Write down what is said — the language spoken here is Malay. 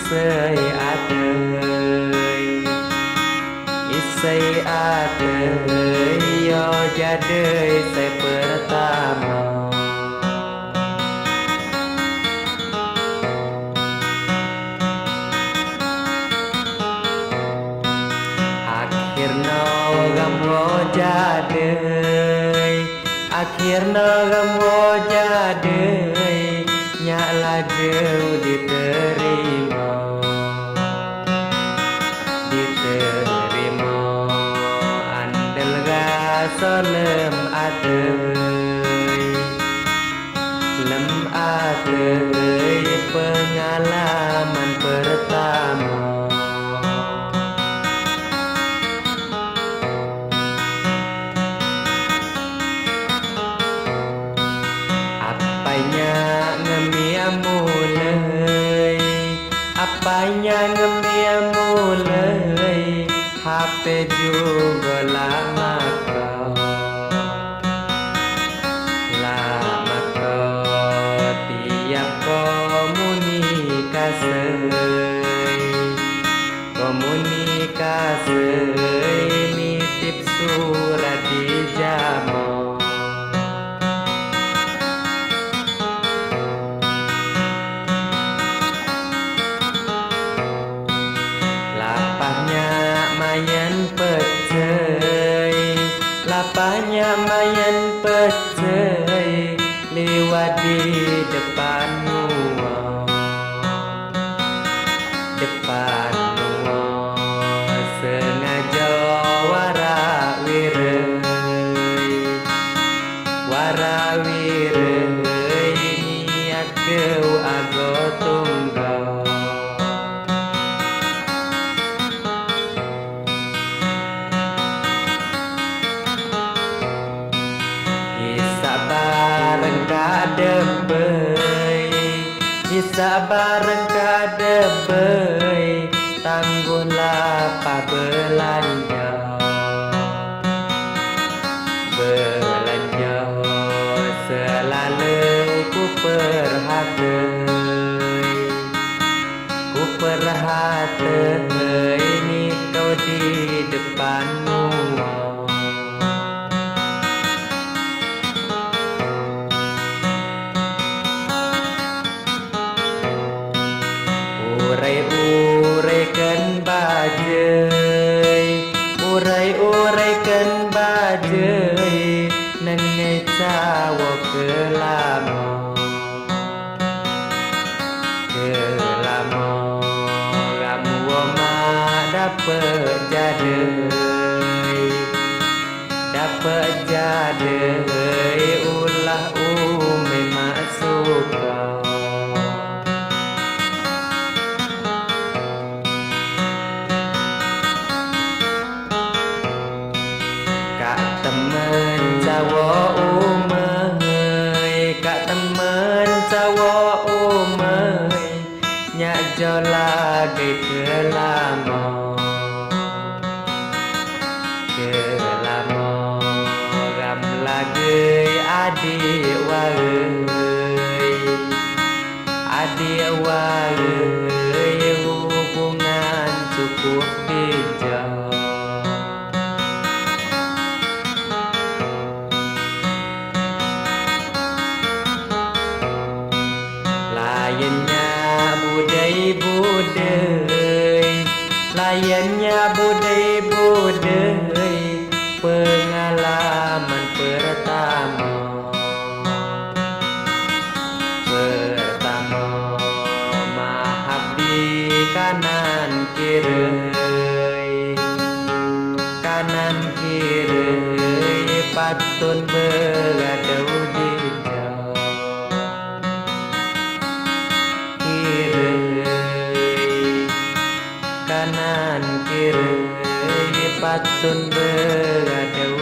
isai atei isai atei yo jadei saya pertama akhirna gamwo jadei akhirna gamwo jadei nyak lajeu diterima andel gaso lem atei pengalaman pertama apanya ngemiamu lei HP juga lama kau tiap komunikasi nitip surat di jamu lapanya mayan pecei lewat di depan sengaja warawirei niat keu ago tunggal bisa bareng kadebei tangguhlah pa belanja selalu ku perhatei ini kau di depanmu uraikan bajai nengai cawo kelamo ramu ma dapat jadei ulah umi masuk temen cawo umai nyak jo lagi kelamo ram lagi adik wae hubungan cukup bijak layannya budai pengalaman pertama mahab di kanan kiri patun beradau di kanan kiri patun berada